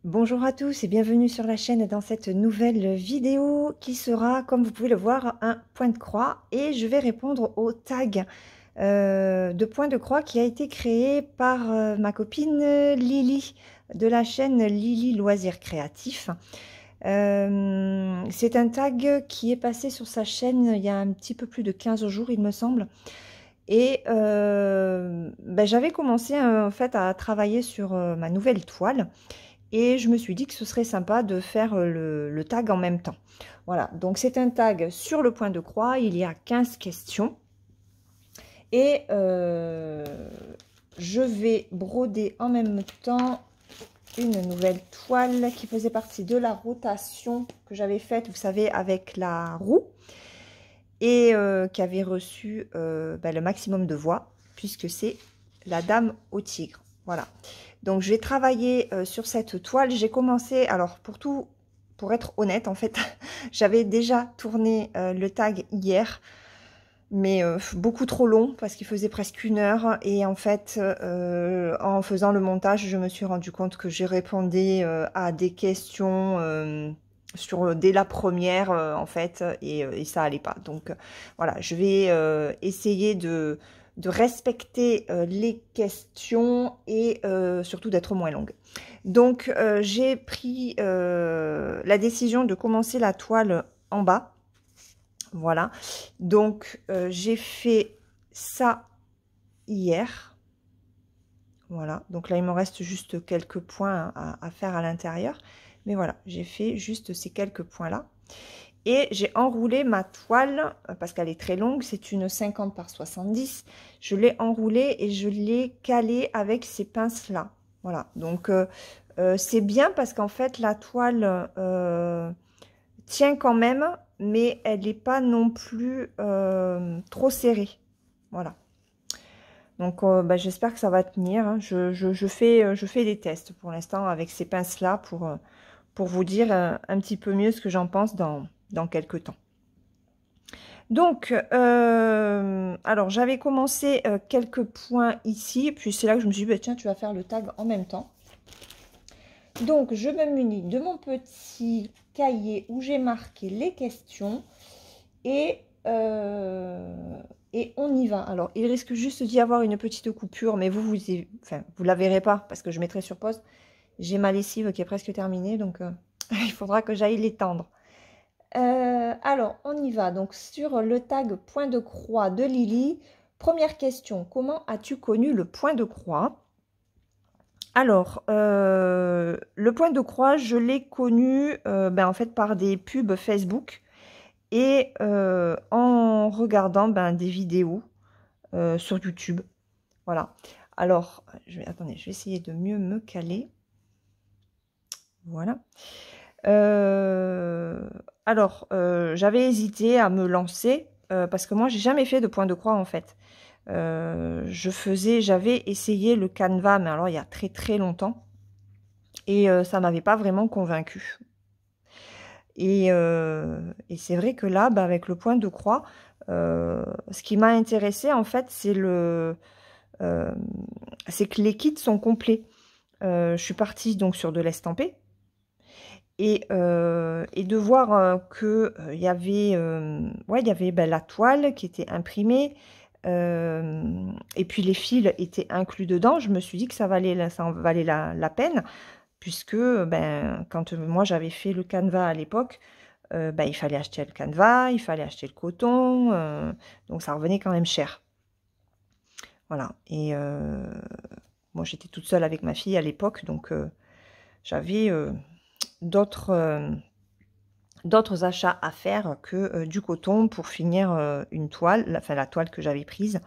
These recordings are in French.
Bonjour à tous et bienvenue sur la chaîne dans cette nouvelle vidéo qui sera, comme vous pouvez le voir, un point de croix et je vais répondre au tag de point de croix qui a été créé par ma copine Lily de la chaîne Lily Loisirs Créatifs. C'est un tag qui est passé sur sa chaîne il y a un petit peu plus de 15 jours il me semble. Et j'avais commencé en fait à travailler sur ma nouvelle toile. Et je me suis dit que ce serait sympa de faire le tag en même temps. Voilà, donc c'est un tag sur le point de croix, il y a 15 questions. Et je vais broder en même temps une nouvelle toile qui faisait partie de la rotation que j'avais faite, vous savez, avec la roue. Et qui avait reçu le maximum de voix, puisque c'est la Dame au tigre. Voilà. Donc, je vais travailler sur cette toile. J'ai commencé, alors pour être honnête, en fait, j'avais déjà tourné le tag hier, mais beaucoup trop long parce qu'il faisait presque 1 heure. Et en fait, en faisant le montage, je me suis rendu compte que j'ai répondu à des questions dès la première, en fait, et ça allait pas. Donc, voilà, je vais essayer de respecter les questions et surtout d'être moins longue. Donc, j'ai pris la décision de commencer la toile en bas. Voilà. Donc, j'ai fait ça hier. Voilà. Donc là, il me reste juste quelques points à faire à l'intérieur. Mais voilà, j'ai fait juste ces quelques points-là. Et j'ai enroulé ma toile, parce qu'elle est très longue, c'est une 50 par 70. Je l'ai enroulée et je l'ai calée avec ces pinces-là. Voilà, donc c'est bien parce qu'en fait, la toile tient quand même, mais elle n'est pas non plus trop serrée. Voilà. Donc, j'espère que ça va tenir. Hein. Je fais des tests pour l'instant avec ces pinces-là pour vous dire un petit peu mieux ce que j'en pense dans quelques temps. Donc, alors j'avais commencé quelques points ici, puis c'est là que je me suis dit, bah, tiens, tu vas faire le tag en même temps. Donc, je me munis de mon petit cahier où j'ai marqué les questions et on y va. Alors, il risque juste d'y avoir une petite coupure, mais vous la verrez pas parce que je mettrai sur pause. J'ai ma lessive qui est presque terminée, donc il faudra que j'aille l'étendre. Alors, on y va. Donc, sur le tag point de croix de Lily, première question. Comment as-tu connu le point de croix? Alors, le point de croix, je l'ai connu en fait par des pubs Facebook et en regardant des vidéos sur YouTube. Voilà. Alors, attendez, je vais essayer de mieux me caler. Voilà. J'avais hésité à me lancer parce que moi, j'ai jamais fait de point de croix en fait. J'avais essayé le Canva, mais alors il y a très très longtemps. Et ça m'avait pas vraiment convaincue. Et c'est vrai que là, avec le point de croix, ce qui m'a intéressé en fait, c'est que les kits sont complets. Je suis partie donc sur de l'estampé. Et de voir que il y avait la toile qui était imprimée et puis les fils étaient inclus dedans. Je me suis dit que ça en valait la peine puisque quand moi j'avais fait le canevas à l'époque, il fallait acheter le canevas, il fallait acheter le coton, donc ça revenait quand même cher. Voilà. Et moi j'étais toute seule avec ma fille à l'époque, donc j'avais d'autres achats à faire que du coton pour finir une toile, la toile que j'avais prise.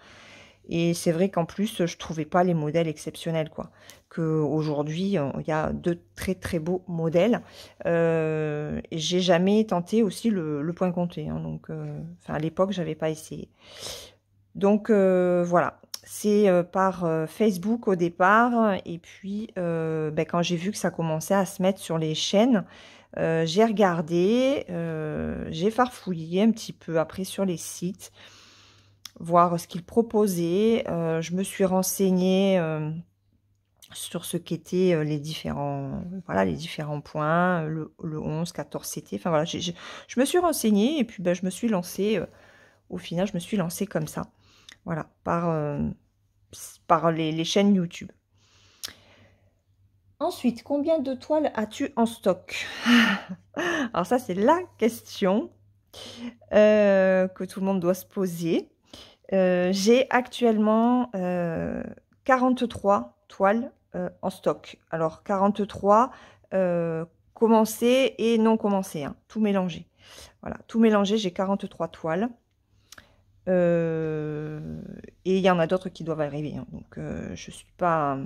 Et c'est vrai qu'en plus, je trouvais pas les modèles exceptionnels, quoi. Qu'aujourd'hui, il y a de très très beaux modèles. Et j'ai jamais tenté aussi le point comté. Hein, donc, à l'époque, j'avais pas essayé. Donc, voilà. C'est par Facebook au départ. Et puis, quand j'ai vu que ça commençait à se mettre sur les chaînes, j'ai regardé, j'ai farfouillé un petit peu après sur les sites, voir ce qu'ils proposaient. Je me suis renseignée sur ce qu'étaient les différents, voilà, les différents points, le 11, 14 CT. Enfin voilà, je me suis renseignée et puis ben, je me suis lancée, au final, je me suis lancée comme ça. Voilà, par les chaînes YouTube. Ensuite, combien de toiles as-tu en stock? Alors ça, c'est la question que tout le monde doit se poser. J'ai actuellement 43 toiles en stock. Alors 43 commencées et non commencées, hein, tout mélangé. Voilà, tout mélangé, j'ai 43 toiles. Et il y en a d'autres qui doivent arriver. Hein, donc je suis pas...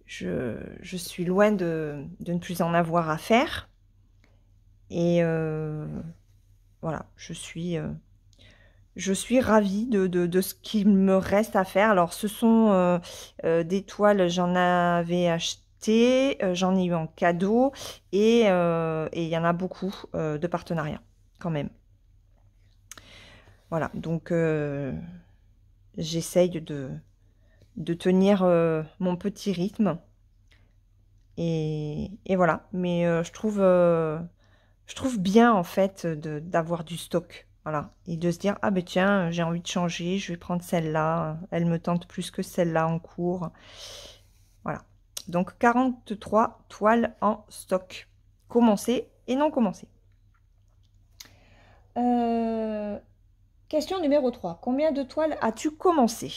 Je suis loin de ne plus en avoir à faire. Et voilà, je suis ravie de ce qu'il me reste à faire. Alors, ce sont des toiles, j'en avais acheté, j'en ai eu en cadeau, et il y en a beaucoup de partenariats, quand même. Voilà, donc j'essaye de tenir mon petit rythme. Et voilà, mais je trouve bien, en fait, d'avoir du stock. Voilà. Et de se dire, ah ben tiens, j'ai envie de changer, je vais prendre celle-là. Elle me tente plus que celle-là en cours. Voilà. Donc 43 toiles en stock. Commencées et non commencées. Question numéro 3. Combien de toiles as-tu commencé?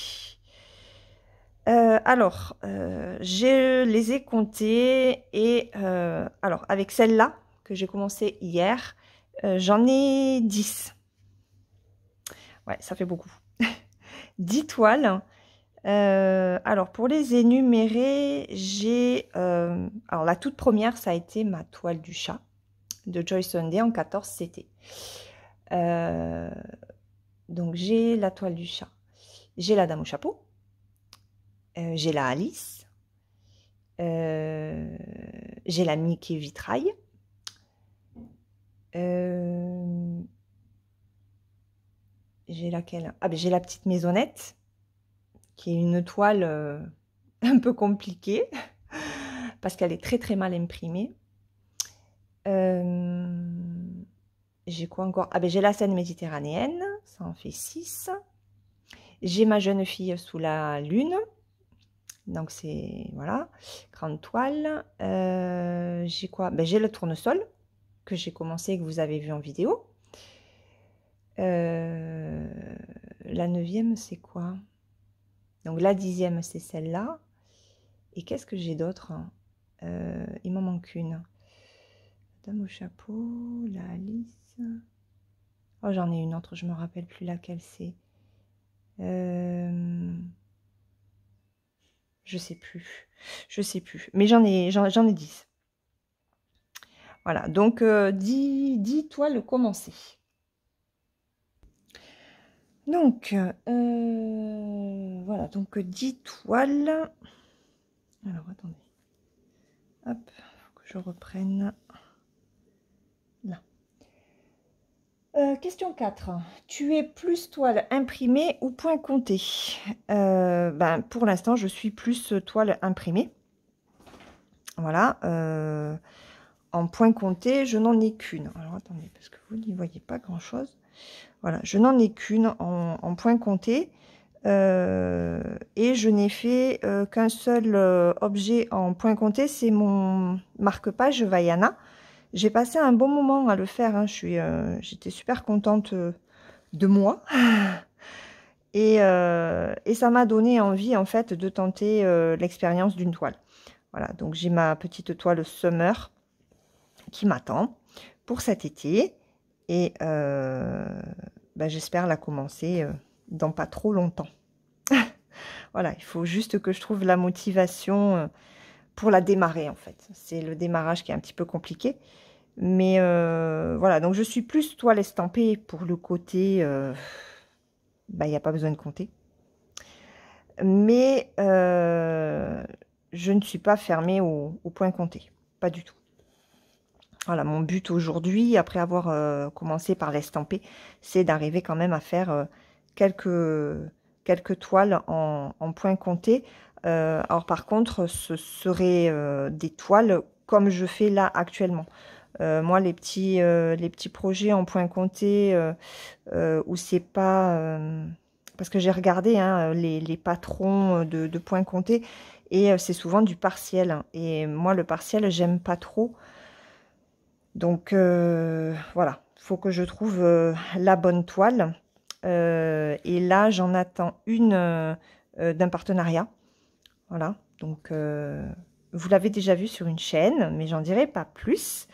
Alors, je les ai comptées et alors avec celle-là que j'ai commencé hier, j'en ai 10. Ouais, ça fait beaucoup. 10 toiles. Alors, pour les énumérer, j'ai... alors, la toute première, ça a été ma toile du chat de Joy Sunday en 14 CT. Donc, j'ai la toile du chat. J'ai la dame au chapeau. J'ai la Alice. J'ai la Mickey vitrail. J'ai laquelle? Ah ben j'ai la petite maisonnette, qui est une toile un peu compliquée, parce qu'elle est très très mal imprimée. J'ai quoi encore? Ah ben j'ai la scène méditerranéenne, ça en fait 6. J'ai ma jeune fille sous la lune. Donc c'est, voilà, grande toile. J'ai quoi? Ben, j'ai le tournesol que j'ai commencé et que vous avez vu en vidéo. La 9e, c'est quoi? Donc la 10e, c'est celle-là. Et qu'est-ce que j'ai d'autre? Il m'en manque une. Dame au chapeau, la Alice. Oh, j'en ai une autre, je me rappelle plus laquelle c'est. Je sais plus. Je sais plus. Mais j'en ai 10. Voilà, donc 10 toiles commencées. Donc, voilà, donc 10 toiles. Alors, attendez. Hop, faut que je reprenne. Là. Question 4. Tu es plus toile imprimée ou point compté? Ben, pour l'instant, je suis plus toile imprimée. Voilà. En point compté, je n'en ai qu'une. Alors, attendez, parce que vous n'y voyez pas grand-chose. Voilà, je n'en ai qu'une en point compté. Et je n'ai fait qu'un seul objet en point compté, c'est mon marque-page Vaiana. J'ai passé un bon moment à le faire, hein. J'étais super contente de moi. Et ça m'a donné envie, en fait, de tenter l'expérience d'une toile. Voilà, donc j'ai ma petite toile Summer qui m'attend pour cet été. Et ben, j'espère la commencer dans pas trop longtemps. Voilà, il faut juste que je trouve la motivation pour la démarrer, en fait. C'est le démarrage qui est un petit peu compliqué. Mais voilà, donc je suis plus toile estampée pour le côté... il n'y a pas besoin de compter. Mais je ne suis pas fermée au point compté. Pas du tout. Voilà, mon but aujourd'hui, après avoir commencé par l'estamper, c'est d'arriver quand même à faire quelques toiles en point compté. Alors par contre, ce serait des toiles comme je fais là actuellement. Moi, les petits projets en point compté où c'est pas... parce que j'ai regardé hein, les patrons de point compté et c'est souvent du partiel. Hein. Et moi, le partiel, j'aime pas trop. Donc voilà, il faut que je trouve la bonne toile. Et là, j'en attends une d'un partenariat. Voilà, donc vous l'avez déjà vu sur une chaîne, mais j'en dirai pas plus.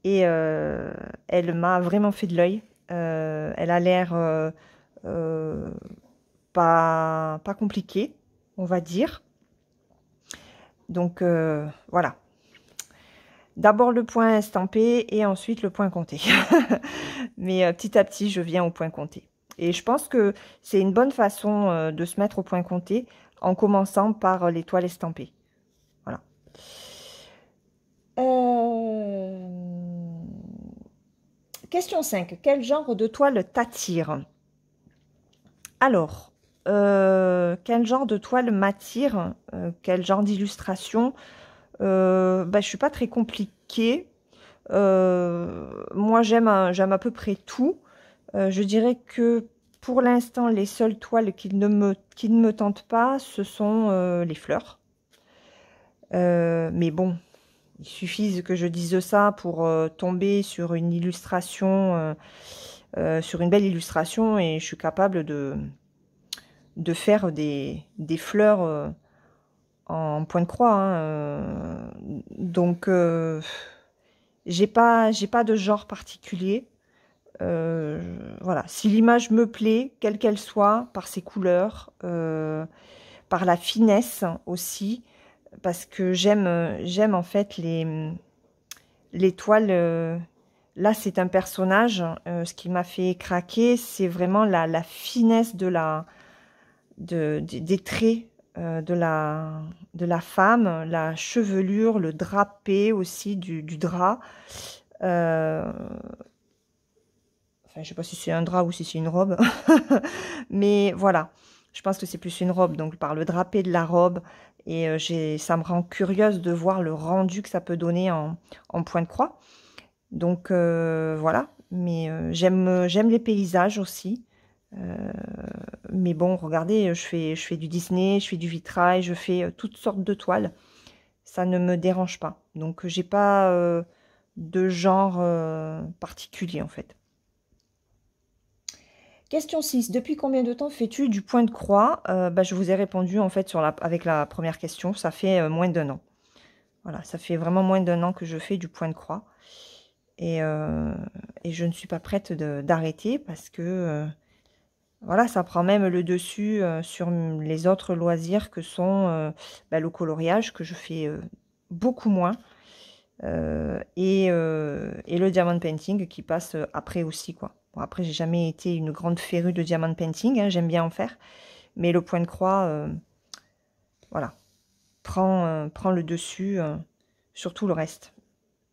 Et elle m'a vraiment fait de l'œil. Elle a l'air pas compliquée, on va dire. Donc voilà. D'abord le point estampé et ensuite le point compté. Mais petit à petit, je viens au point compté. Et je pense que c'est une bonne façon de se mettre au point compté en commençant par les toiles estampées. Voilà. Question 5. Quel genre de toile t'attire? Alors, quel genre de toile m'attire? Quel genre d'illustration? Je ne suis pas très compliquée. Moi, j'aime à peu près tout. Je dirais que pour l'instant, les seules toiles qui ne me tentent pas, ce sont les fleurs. Mais bon, il suffit que je dise ça pour tomber sur une illustration, sur une belle illustration, et je suis capable de faire des fleurs en point de croix. Hein, donc, j'ai pas de genre particulier. Voilà, si l'image me plaît, quelle qu'elle soit, par ses couleurs, par la finesse aussi, parce que j'aime en fait les toiles. Là, c'est un personnage. Ce qui m'a fait craquer, c'est vraiment la finesse des traits de la femme, la chevelure, le drapé aussi du drap. Enfin, je sais pas si c'est un drap ou si c'est une robe. Mais voilà, je pense que c'est plus une robe. Donc, par le drapé de la robe. Et ça me rend curieuse de voir le rendu que ça peut donner en point de croix. Donc, voilà. Mais j'aime les paysages aussi. Mais bon, regardez, je fais du Disney, je fais du vitrail, je fais toutes sortes de toiles. Ça ne me dérange pas. Donc, j'ai pas de genre particulier, en fait. Question 6. Depuis combien de temps fais-tu du point de croix? Je vous ai répondu en fait avec la première question. Ça fait moins d'1 an. Voilà, ça fait vraiment moins d'1 an que je fais du point de croix. Et je ne suis pas prête d'arrêter parce que voilà, ça prend même le dessus sur les autres loisirs que sont le coloriage, que je fais beaucoup moins. Et le diamond painting qui passe après aussi, quoi. Bon, après, j'ai jamais été une grande férue de diamond painting, hein, j'aime bien en faire. Mais le point de croix, voilà, prend le dessus sur tout le reste.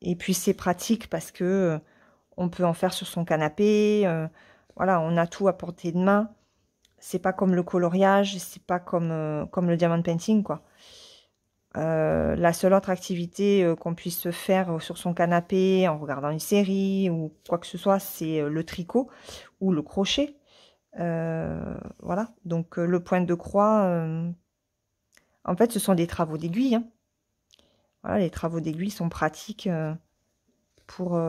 Et puis, c'est pratique parce que on peut en faire sur son canapé. Voilà, on a tout à portée de main. C'est pas comme le coloriage, c'est pas comme le diamond painting, quoi. La seule autre activité qu'on puisse se faire sur son canapé en regardant une série ou quoi que ce soit, c'est le tricot ou le crochet. Voilà, donc le point de croix, en fait, ce sont des travaux d'aiguille. Hein. Voilà, les travaux d'aiguille sont pratiques pour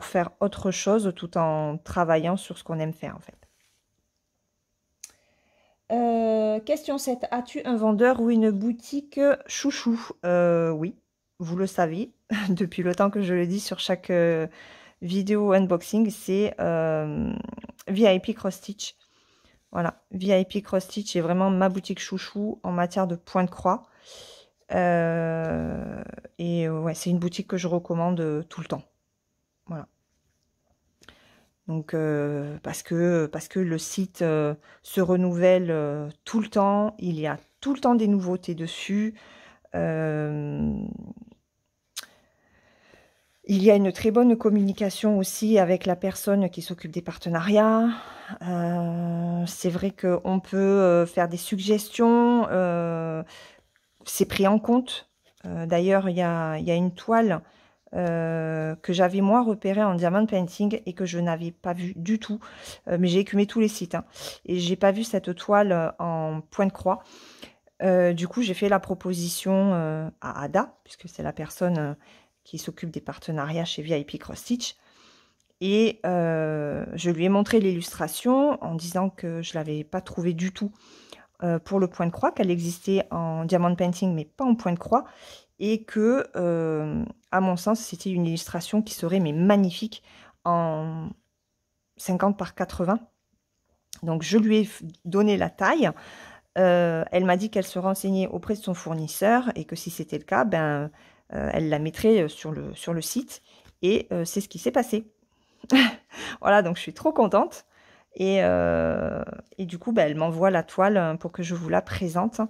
faire autre chose tout en travaillant sur ce qu'on aime faire, en fait. Question 7. As-tu un vendeur ou une boutique chouchou? Oui, vous le savez, depuis le temps que je le dis sur chaque vidéo unboxing, c'est VIP Cross Stitch. Voilà, VIP Cross Stitch est vraiment ma boutique chouchou en matière de point de croix. Et ouais, c'est une boutique que je recommande tout le temps. Voilà. Donc, parce que le site se renouvelle tout le temps, il y a tout le temps des nouveautés dessus. Il y a une très bonne communication aussi avec la personne qui s'occupe des partenariats. C'est vrai qu'on peut faire des suggestions. C'est pris en compte. D'ailleurs, il y a une toile que j'avais moi repérée en diamond painting et que je n'avais pas vue du tout. Mais j'ai écumé tous les sites. Hein, et j'ai pas vu cette toile en point de croix. Du coup, j'ai fait la proposition à Ada, puisque c'est la personne qui s'occupe des partenariats chez VIP Cross Stitch. Et je lui ai montré l'illustration en disant que je ne l'avais pas trouvée du tout pour le point de croix, qu'elle existait en diamond painting, mais pas en point de croix. Et que, à mon sens, c'était une illustration qui serait mais magnifique en 50 par 80. Donc, je lui ai donné la taille. Elle m'a dit qu'elle se renseignait auprès de son fournisseur et que si c'était le cas, ben, elle la mettrait sur le site. Et c'est ce qui s'est passé. Voilà, donc je suis trop contente. Et du coup, ben, elle m'envoie la toile pour que je vous la présente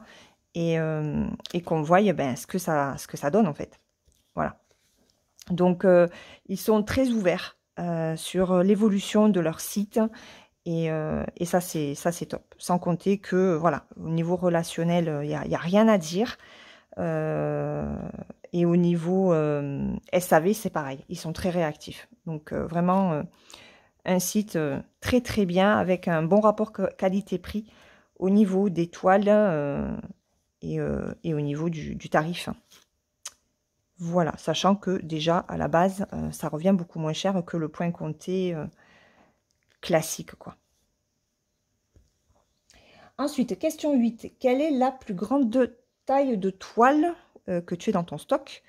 et qu'on voie ben, ce que ça donne en fait. Voilà. Donc, ils sont très ouverts sur l'évolution de leur site. Et ça, c'est top. Sans compter que, voilà, au niveau relationnel, il n'y a rien à dire. Et au niveau SAV, c'est pareil. Ils sont très réactifs. Donc, vraiment, un site très, très bien avec un bon rapport qualité-prix au niveau des toiles et au niveau du tarif. Voilà, sachant que déjà, à la base, ça revient beaucoup moins cher que le point compté classique, quoi. Ensuite, question 8. Quelle est la plus grande taille de toile que tu aies dans ton stock?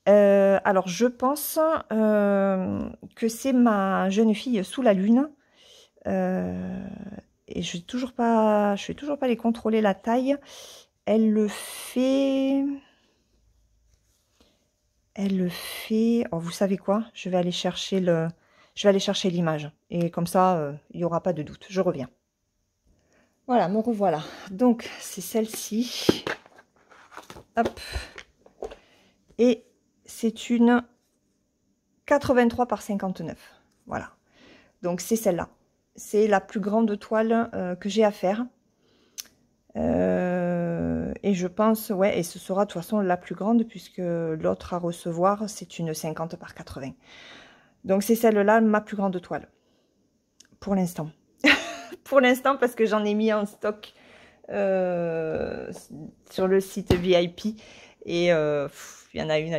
Alors, je pense que c'est ma jeune fille sous la lune. Et je ne vais toujours pas les contrôler la taille. Elle le fait... Oh, vous savez quoi? Je vais aller chercher l'image. Et comme ça, il n'y aura pas de doute. Je reviens. Voilà, me revoilà. Donc, c'est celle-ci. Hop. Et c'est une 83 par 59. Voilà. Donc, c'est celle-là. C'est la plus grande toile que j'ai à faire. Et je pense, ouais, et ce sera de toute façon la plus grande puisque l'autre à recevoir, c'est une 50 par 80. Donc, c'est celle-là, ma plus grande toile. Pour l'instant. Pour l'instant, parce que j'en ai mis en stock sur le site VIP. Et il y en a une,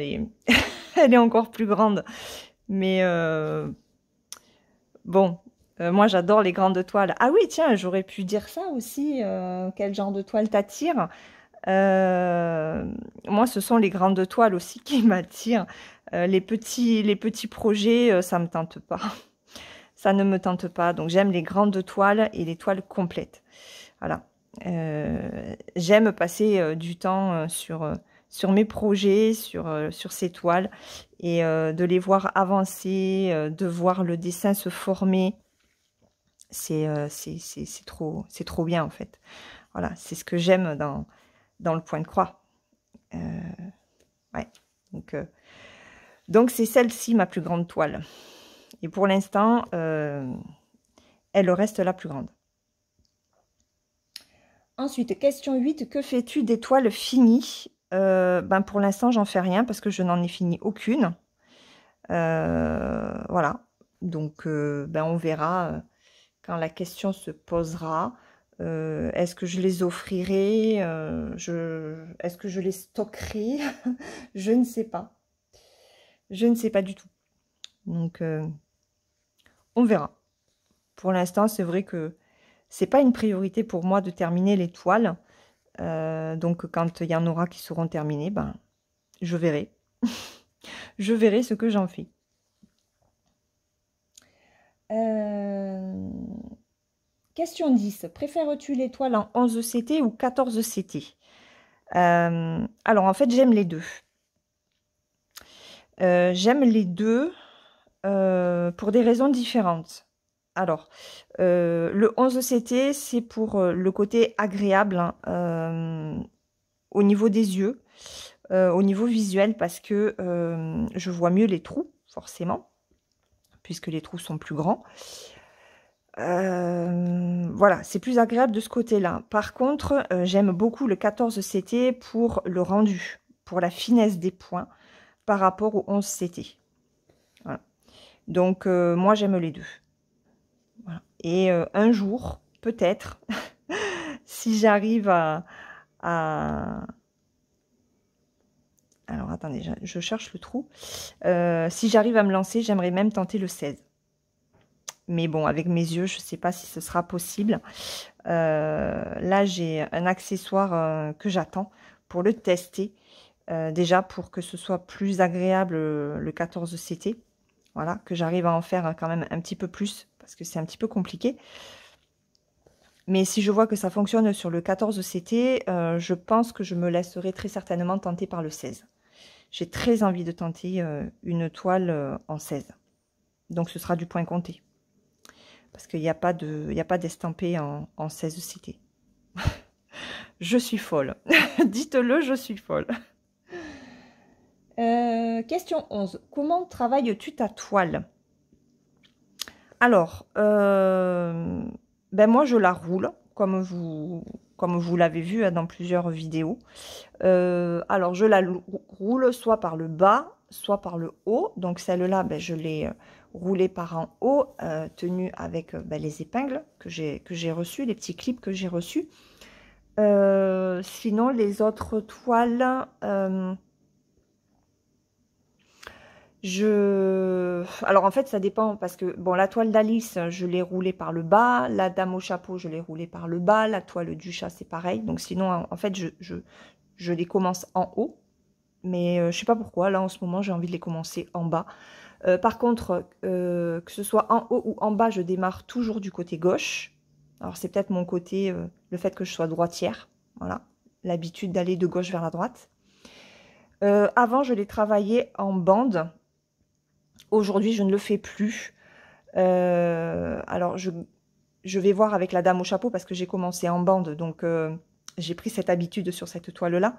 elle est encore plus grande. Mais bon, moi j'adore les grandes toiles. Ah oui, tiens, j'aurais pu dire ça aussi. Quel genre de toile t'attire? Moi, ce sont les grandes toiles aussi qui m'attirent. Les petits projets, ça me tente pas. Ça ne me tente pas. Donc, j'aime les grandes toiles et les toiles complètes. Voilà. J'aime passer du temps sur mes projets, sur ces toiles et de les voir avancer, de voir le dessin se former. C'est trop bien en fait. Voilà, c'est ce que j'aime dans le point de croix. Ouais. Donc c'est celle-ci ma plus grande toile. Et pour l'instant, elle reste la plus grande. Ensuite, question 8. Que fais-tu des toiles finies? Ben pour l'instant, j'en fais rien parce que je n'en ai fini aucune. Voilà. Donc, ben on verra quand la question se posera. Est-ce que je les offrirai? Est-ce que je les stockerai? Je ne sais pas. Je ne sais pas du tout. Donc, on verra. Pour l'instant, c'est vrai que c'est pas une priorité pour moi de terminer les toiles. Donc, quand il y en aura qui seront terminées, ben, je verrai. Je verrai ce que j'en fais. Question 10. Préfères-tu les toiles en 11 CT ou 14 CT? Alors, en fait, j'aime les deux. J'aime les deux pour des raisons différentes. Alors, le 11 CT, c'est pour le côté agréable hein, au niveau des yeux. au niveau visuel parce que je vois mieux les trous, forcément, puisque les trous sont plus grands. Voilà, c'est plus agréable de ce côté-là. Par contre, j'aime beaucoup le 14 CT pour le rendu, pour la finesse des points par rapport au 11 CT. Voilà. Donc, moi, j'aime les deux. Voilà. Et un jour, peut-être, si j'arrive à... Alors, attendez, je cherche le trou. Si j'arrive à me lancer, j'aimerais même tenter le 16. Mais bon, avec mes yeux, je ne sais pas si ce sera possible. Là, j'ai un accessoire que j'attends pour le tester. Déjà, pour que ce soit plus agréable le 14 CT. Voilà, que j'arrive à en faire quand même un petit peu plus, parce que c'est un petit peu compliqué. Mais si je vois que ça fonctionne sur le 14 CT, je pense que je me laisserai très certainement tenter par le 16. J'ai très envie de tenter une toile en 16. Donc, ce sera du point compté. Parce qu'il n'y a pas d'estampé en 16 CT. Je suis folle. Dites-le, je suis folle. Question 11. Comment travailles-tu ta toile? Alors, ben moi, je la roule, comme vous l'avez vu dans plusieurs vidéos. Alors, je la roule soit par le bas, soit par le haut. Donc, celle-là, ben, je l'ai roulée par en haut, tenue avec ben, les épingles que j'ai reçues, les petits clips que j'ai reçus. Sinon, les autres toiles... Alors en fait ça dépend parce que bon la toile d'Alice je l'ai roulée par le bas, la dame au chapeau je l'ai roulée par le bas, la toile du chat c'est pareil. Donc sinon en fait je les commence en haut. Mais je sais pas pourquoi là en ce moment j'ai envie de les commencer en bas. Par contre que ce soit en haut ou en bas je démarre toujours du côté gauche. Alors c'est peut-être mon côté, le fait que je sois droitière. Voilà, l'habitude d'aller de gauche vers la droite. Avant je les travaillais en bande. Aujourd'hui, je ne le fais plus. Alors, je vais voir avec la dame au chapeau parce que j'ai commencé en bande. Donc, j'ai pris cette habitude sur cette toile-là.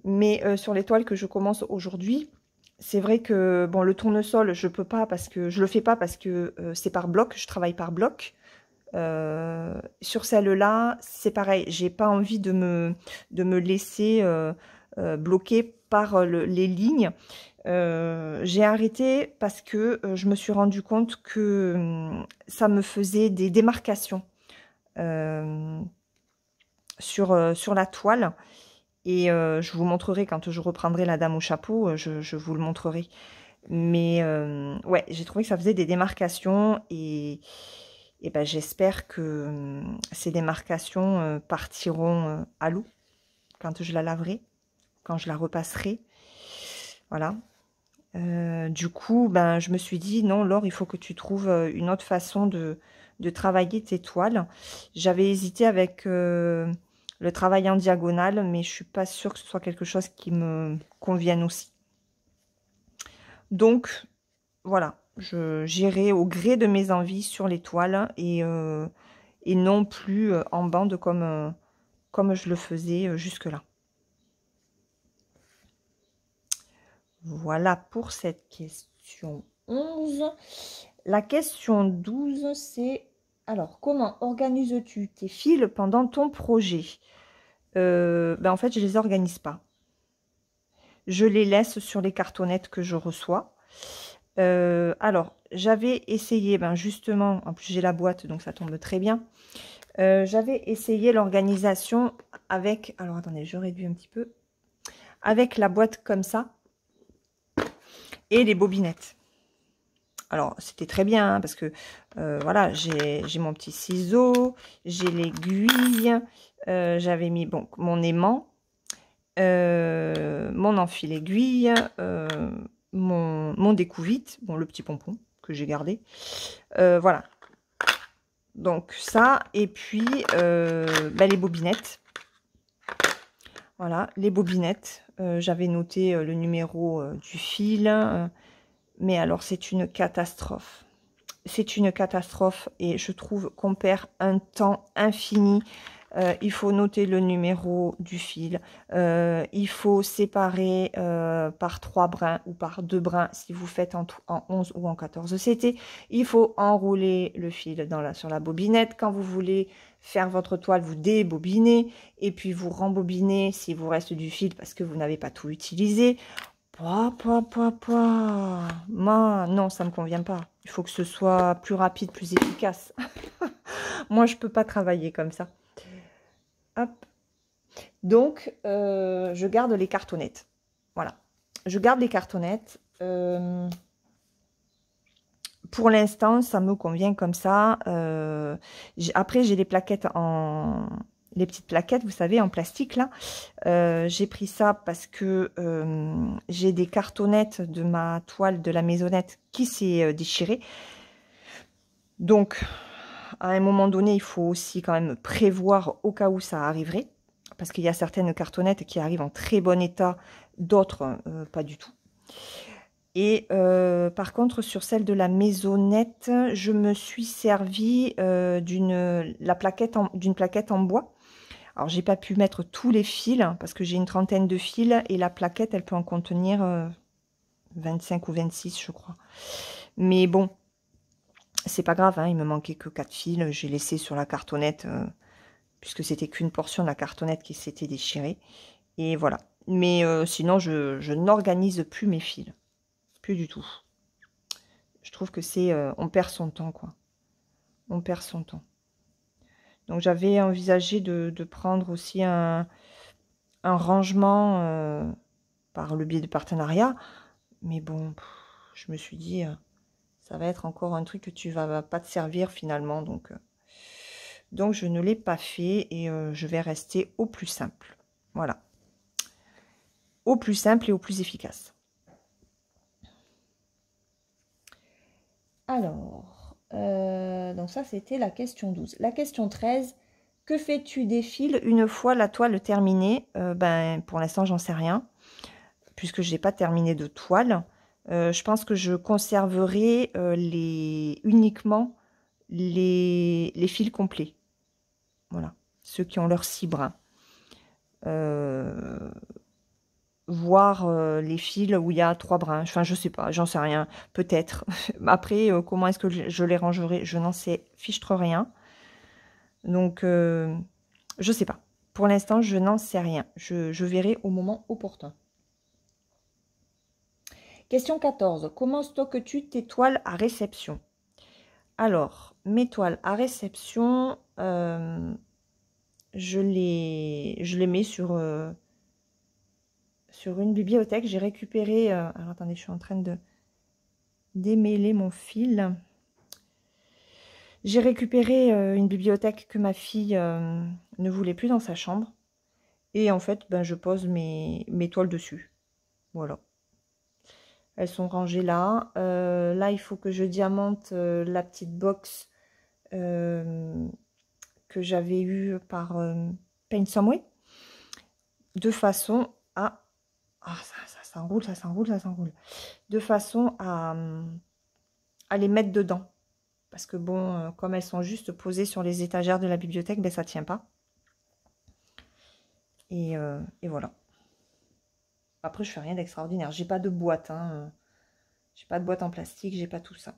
Mais sur les toiles que je commence aujourd'hui, c'est vrai que bon, le tournesol, je peux pas parce que je le fais pas parce que c'est par bloc. Je travaille par bloc. Sur celle-là, c'est pareil. J'ai pas envie de me laisser bloquer par les lignes. J'ai arrêté parce que je me suis rendu compte que ça me faisait des démarcations sur la toile. Et je vous montrerai quand je reprendrai la dame au chapeau, je vous le montrerai. Mais ouais, j'ai trouvé que ça faisait des démarcations et ben, j'espère que ces démarcations partiront à l'eau quand je la laverai, quand je la repasserai. Voilà. Du coup, ben, je me suis dit, non, Laure, il faut que tu trouves une autre façon de travailler tes toiles. J'avais hésité avec le travail en diagonale, mais je suis pas sûre que ce soit quelque chose qui me convienne aussi. Donc, voilà, j'irai au gré de mes envies sur les toiles et non plus en bande comme je le faisais jusque-là. Voilà pour cette question 11. La question 12, c'est... Alors, comment organises-tu tes fils pendant ton projet? Ben, en fait, je ne les organise pas. Je les laisse sur les cartonnettes que je reçois. Alors, j'avais essayé, ben justement, en plus j'ai la boîte, donc ça tombe très bien. J'avais essayé l'organisation avec... Alors, attendez, je réduis un petit peu. Avec la boîte comme ça. Et les bobinettes. Alors, c'était très bien, hein, parce que, voilà, j'ai mon petit ciseau, j'ai l'aiguille, j'avais mis, bon, mon aimant, mon enfile-aiguille, mon découvite, bon, le petit pompon que j'ai gardé, voilà. Donc, ça, et puis, bah, les bobinettes. Voilà, les bobinettes. J'avais noté le numéro du fil, mais alors, c'est une catastrophe. C'est une catastrophe et je trouve qu'on perd un temps infini. il faut noter le numéro du fil, il faut séparer par 3 brins ou par 2 brins si vous faites en 11 ou en 14 CT. Il faut enrouler le fil sur la bobinette. Quand vous voulez faire votre toile, vous débobinez et puis vous rembobinez s'il vous reste du fil parce que vous n'avez pas tout utilisé. Non, ça ne me convient pas. Il faut que ce soit plus rapide, plus efficace. Moi, je peux pas travailler comme ça. Hop. Donc, je garde les cartonnettes. Voilà. Je garde les cartonnettes. Pour l'instant, ça me convient comme ça. Après, j'ai les plaquettes les petites plaquettes, vous savez, en plastique, là. J'ai pris ça parce que j'ai des cartonnettes de ma toile de la maisonnette qui s'est déchirée. Donc, à un moment donné, il faut aussi quand même prévoir au cas où ça arriverait. Parce qu'il y a certaines cartonnettes qui arrivent en très bon état, d'autres pas du tout. Et par contre, sur celle de la maisonnette, je me suis servi d'une plaquette en bois. Alors, j'ai pas pu mettre tous les fils parce que j'ai une trentaine de fils et la plaquette, elle peut en contenir 25 ou 26, je crois. Mais bon, c'est pas grave, hein, il me manquait que 4 fils. J'ai laissé sur la cartonnette puisque c'était qu'une portion de la cartonnette qui s'était déchirée. Et voilà. Mais sinon, je n'organise plus mes fils. Plus du tout. Je trouve que c'est... on perd son temps, quoi. On perd son temps. Donc, j'avais envisagé de prendre aussi un rangement par le biais de partenariat. Mais bon, je me suis dit, ça va être encore un truc que tu vas pas te servir finalement. Donc je ne l'ai pas fait et je vais rester au plus simple. Voilà. Au plus simple et au plus efficace. Alors, donc ça, c'était la question 12. La question 13, que fais-tu des fils une fois la toile terminée? Ben, pour l'instant, j'en sais rien, puisque je n'ai pas terminé de toile. Je pense que je conserverai uniquement les fils complets. Voilà, ceux qui ont leurs 6 brins. Voir les fils où il y a 3 brins. Enfin, je sais pas, j'en sais rien. Peut-être. Après, comment est-ce que je les rangerai? Je n'en sais fichtre rien. Donc, je sais pas. Pour l'instant, je n'en sais rien. Je verrai au moment opportun. Question 14. Comment stockes-tu tes toiles à réception? Alors, mes toiles à réception, je les mets sur une bibliothèque. J'ai récupéré... alors, attendez, je suis en train de démêler mon fil. J'ai récupéré une bibliothèque que ma fille ne voulait plus dans sa chambre. Et en fait, ben, je pose mes toiles dessus. Voilà. Elles sont rangées là. Là, il faut que je diamante la petite box que j'avais eue par Paint Someway. De façon à... Ah, ça s'enroule, ça s'enroule, ça s'enroule. De façon à les mettre dedans. Parce que bon, comme elles sont juste posées sur les étagères de la bibliothèque, ben, ça ne tient pas. Et voilà. Après, je fais rien d'extraordinaire. J'ai pas de boîte. Hein. J'ai pas de boîte en plastique. J'ai pas tout ça.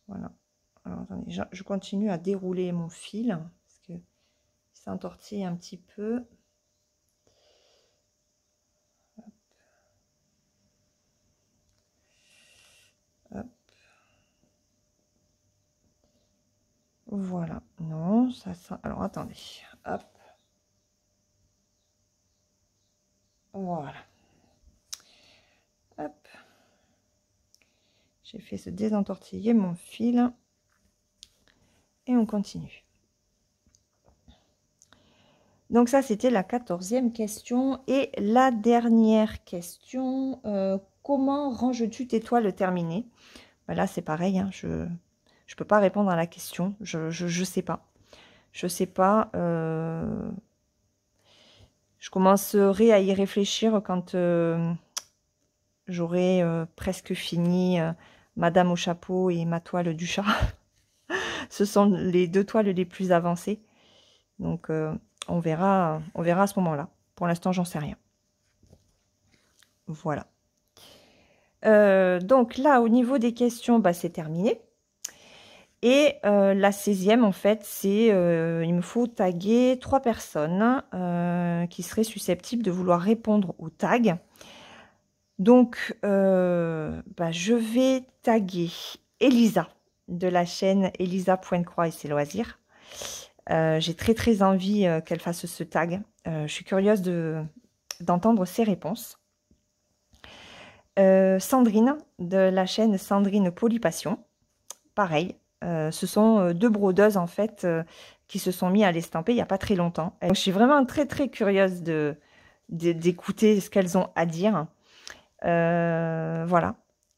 Voilà. Alors, attendez. Je continue à dérouler mon fil. Parce que ça entortille un petit peu. Hop. Hop. Voilà. Non, ça sent... Alors, attendez. Hop. Voilà. Hop. J'ai fait se désentortiller mon fil. Et on continue. Donc ça, c'était la 14e question. Et la dernière question, comment ranges-tu tes toiles terminées? Ben là, c'est pareil, hein, je ne peux pas répondre à la question. Je sais pas. Je sais pas. Je commencerai à y réfléchir quand j'aurai presque fini Madame au chapeau et ma toile du chat. Ce sont les 2 toiles les plus avancées. Donc, on verra à ce moment-là. Pour l'instant, j'en sais rien. Voilà. Donc là, au niveau des questions, bah, c'est terminé. Et la 16e, en fait, c'est il me faut taguer 3 personnes qui seraient susceptibles de vouloir répondre au tag. Donc, bah, je vais taguer Elisa de la chaîne Elisa Pointe-Croix et ses loisirs. J'ai très envie qu'elle fasse ce tag. Je suis curieuse d'entendre ses réponses. Sandrine de la chaîne Sandrine Polypassion. Pareil. Ce sont 2 brodeuses en fait qui se sont mis à l'estamper il n'y a pas très longtemps. Donc, je suis vraiment très curieuse d'écouter ce qu'elles ont à dire. Voilà.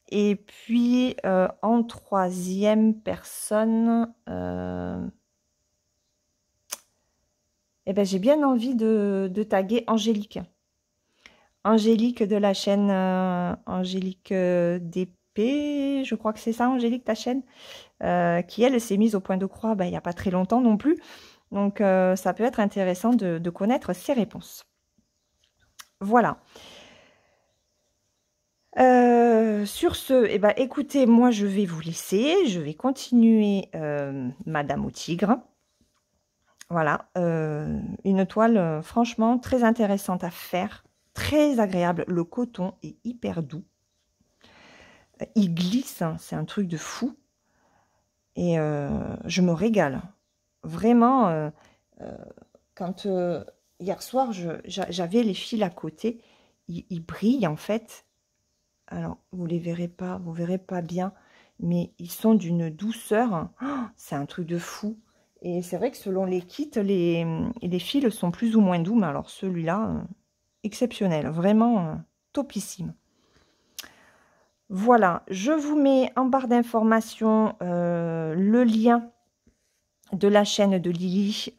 Et puis en 3e personne, eh ben, j'ai bien envie de taguer Angélique. Angélique de la chaîne Angélique DP, je crois que c'est ça, Angélique, ta chaîne, qui elle s'est mise au point de croix il n'y a pas très longtemps non plus. Donc ça peut être intéressant de connaître ses réponses. Voilà. Sur ce, eh ben, écoutez, moi je vais vous laisser, je vais continuer Madame au tigre. Voilà, une toile franchement très intéressante à faire, très agréable. Le coton est hyper doux. Il glisse, hein, c'est un truc de fou. Et je me régale. Vraiment, quand hier soir, j'avais les fils à côté, ils brillent en fait. Alors, vous les verrez pas bien, mais ils sont d'une douceur. Oh, c'est un truc de fou. Et c'est vrai que selon les kits, les fils sont plus ou moins doux, mais alors celui-là, exceptionnel, vraiment topissime. Voilà, je vous mets en barre d'informations le lien de la chaîne de Lily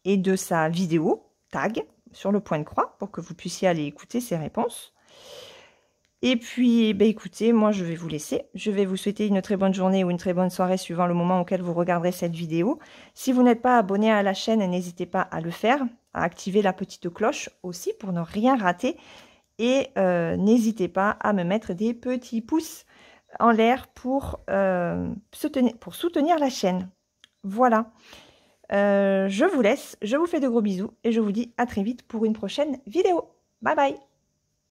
et de sa vidéo tag sur le point de croix pour que vous puissiez aller écouter ses réponses. Et puis, ben écoutez, moi je vais vous laisser. Je vais vous souhaiter une très bonne journée ou une très bonne soirée suivant le moment auquel vous regarderez cette vidéo. Si vous n'êtes pas abonné à la chaîne, n'hésitez pas à le faire, à activer la petite cloche aussi pour ne rien rater. Et n'hésitez pas à me mettre des petits pouces en l'air pour soutenir la chaîne. Voilà. Je vous laisse, je vous fais de gros bisous et je vous dis à très vite pour une prochaine vidéo. Bye bye!